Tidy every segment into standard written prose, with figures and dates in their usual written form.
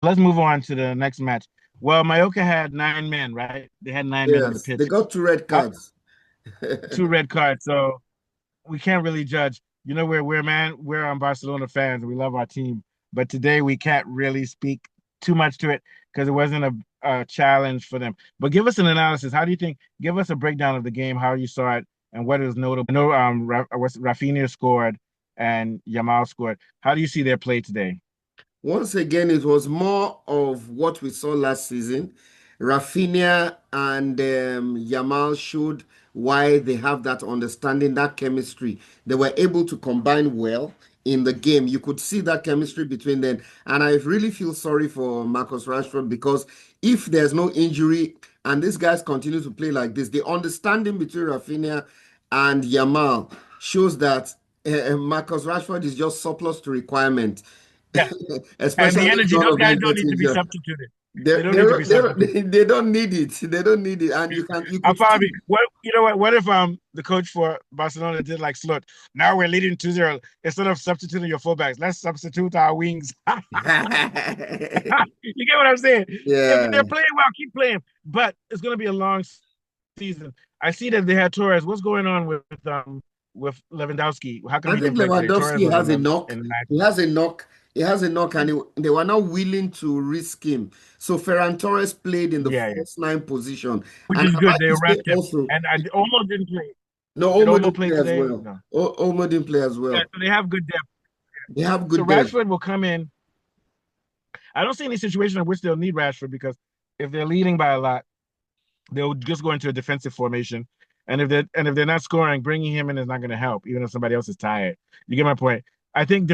let's move on to the next match. Well, Mallorca had 9 men, right? They had 9 men on the Yes, they pitch. got two red How, cards. 2 red cards. So we can't really judge. We're Barcelona fans and we love our team, but today we can't really speak too much to it because it wasn't a challenge for them. But give us an analysis. How do you think? Give us a breakdown of the game, how you saw it, and what is notable. I know Rafinha scored and Yamal scored. How do you see their play today? Once again, it was more of what we saw last season. Rafinha and Yamal showed why they have that understanding, that chemistry. They were able to combine well in the game. You could see that chemistry between them. And I really feel sorry for Marcus Rashford because if there's no injury and these guys continue to play like this, the understanding between Rafinha and Yamal shows that Marcus Rashford is just surplus to requirement. Yeah, and Especially the if energy. none Those of guys them don't get need to be injured. substituted. They, They don't they, need to be don't- they, substituted. don't, they don't need it. They don't need it. And you I'll could see. probably what you know what if the coach for Barcelona did like Slut. Now we're leading 2-0. Instead of substituting your fullbacks, let's substitute our wings. You get what I'm saying? If Yeah. they're playing well, keep playing. But it's gonna be a long season. I see that they had Torres. What's going on with Lewandowski? How come I he didn't think play today? Torres Lewandowski was has a in knock. the match. He has a knock. He has a knock, and they were not willing to risk him. So Ferran Torres played in the Yeah, yeah. first nine position. Which And is I good. like They to say wrapped him. also, And I almost didn't play. no, Did Olmo Olmo didn't play play as today? well. No. Olmo didn't play as Yeah, well. so they have good depth. They have So good depth. Rashford will come in. I don't see any situation in which they'll need Rashford because if they're leading by a lot, they'll just go into a defensive formation. And if they're not scoring, bringing him in is not going to help, even if somebody else is tired. You get my point. I think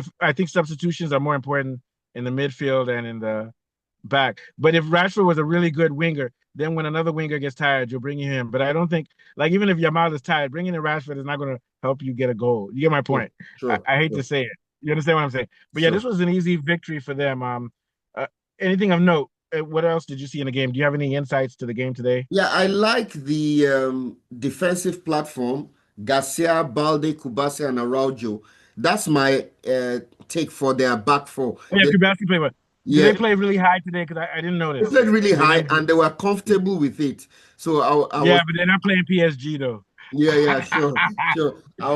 substitutions are more important in the midfield and in the back. But if Rashford was a really good winger, then when another winger gets tired, you'll bring him in. But I don't think, like, even if Yamal is tired, bringing in Rashford is not going to help you get a goal. You get my Sure, point. sure, I hate to sure, say it. You understand what I'm saying? But yeah, this sure. was an easy victory for them. Uh, Anything of note? What else did you see in the game? Do you have any insights to the game today? Yeah, I like the defensive platform, Garcia, Balde, Kubasi, and Araujo. That's my take for their back four. Oh, yeah, Kubaski played well. Do Yeah, they play really high today? Because I didn't they notice. played really They high didn't. and they were comfortable with it. So I Yeah, was, but they're not playing PSG though. yeah, yeah, sure, sure. I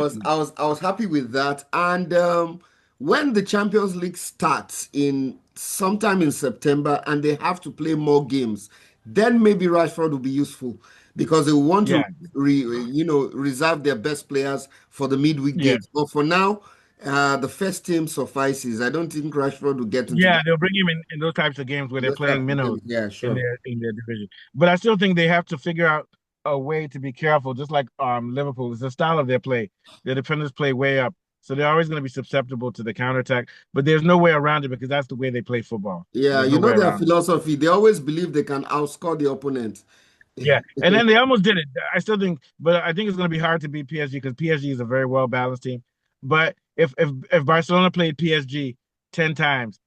was happy with that. And when the Champions League starts in sometime in September and they have to play more games, then maybe Rashford will be useful because they want to Yeah, reserve their best players for the midweek yeah, games. But for now, the first team suffices. I don't think Rashford will get into yeah. that They'll bring him in those types of games where in they're those type playing of minnows games. Yeah, in sure. their division. But I still think they have to figure out a way to be careful, just like Liverpool. It's the style of their play. Their defenders play way up, so they're always going to be susceptible to the counterattack. But there's no way around it because that's the way they play football. Yeah, There's you no know way their around it. philosophy. They always believe they can outscore the opponent. Yeah, and then they almost did it. I still think, but I think it's going to be hard to beat PSG because PSG is a very well balanced team. But if Barcelona played PSG 10 times,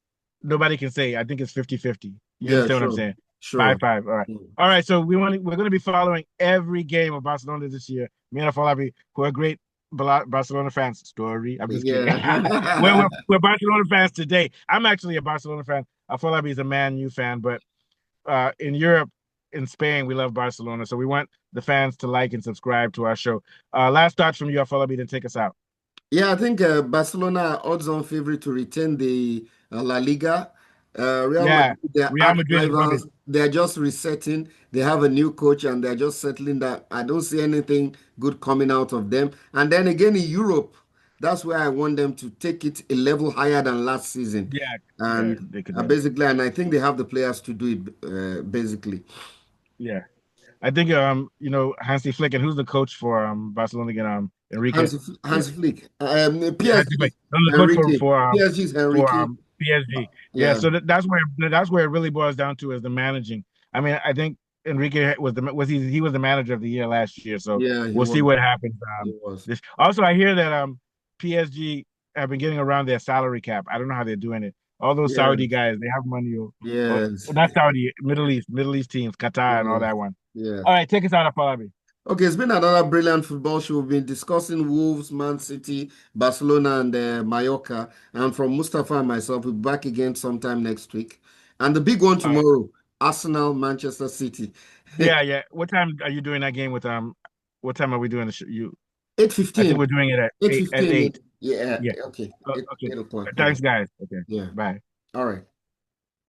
nobody can say. I think it's 50-50. You Yeah, understand what I'm sure, saying? sure. 5-5. All right. All right. So we're going to be following every game of Barcelona this year. Me and Afolabi, who are great Barcelona fans. Story. I'm just kidding. we're, Yeah. we're we're Barcelona fans today. I'm actually a Barcelona fan. Afolabi is a Man U fan, but in Europe, in Spain, we love Barcelona. So we want the fans to like and subscribe to our show. Last thoughts from you, Afolabi, then take us out. Yeah, I think Barcelona are odds-on favorite to retain the La Liga. Real Yeah, Madrid, they're Real arch Madrid is rubbish. rivals. They're just resetting. They have a new coach and they're just settling that. I don't see anything good coming out of them. And then again in Europe, that's where I want them to take it a level higher than last season. Yeah, yeah, And they could do it. basically, and I think they have the players to do it basically. Yeah, I think Hansi Flick and who's the coach for Barcelona again? Enrique. Yeah, Hansi Flick, Hansi Flick. PSG, No, the coach for Enrique, for um PSG's for Enrique. PSG. Yeah, Yeah, so that's where it really boils down to is the managing. I mean, I think Enrique he was the manager of the year last year, so yeah, he we'll see was. what happens. He was. This also I hear that PSG have been getting around their salary cap. I don't know how they're doing it. All those Saudi Yes, guys, they have money. Or yes, not Saudi, Middle East teams, Qatar and all yes, that one. yes. All right, take us out, Falabi. Okay, it's been another brilliant football show. We've been discussing Wolves, Man City, Barcelona, and Mallorca. And from Mustafa and myself, we'll be back again sometime next week. And the big one All right. tomorrow, Arsenal, Manchester City. Yeah, yeah. What time are you doing that game with what time are we doing the you I think 8:15. we're doing it at Eight eight at fifteen. eight. Yeah, Yeah. okay. Oh, Eight, okay. 8 o'clock. Yeah. Thanks, guys. Okay. Yeah. Bye. All right.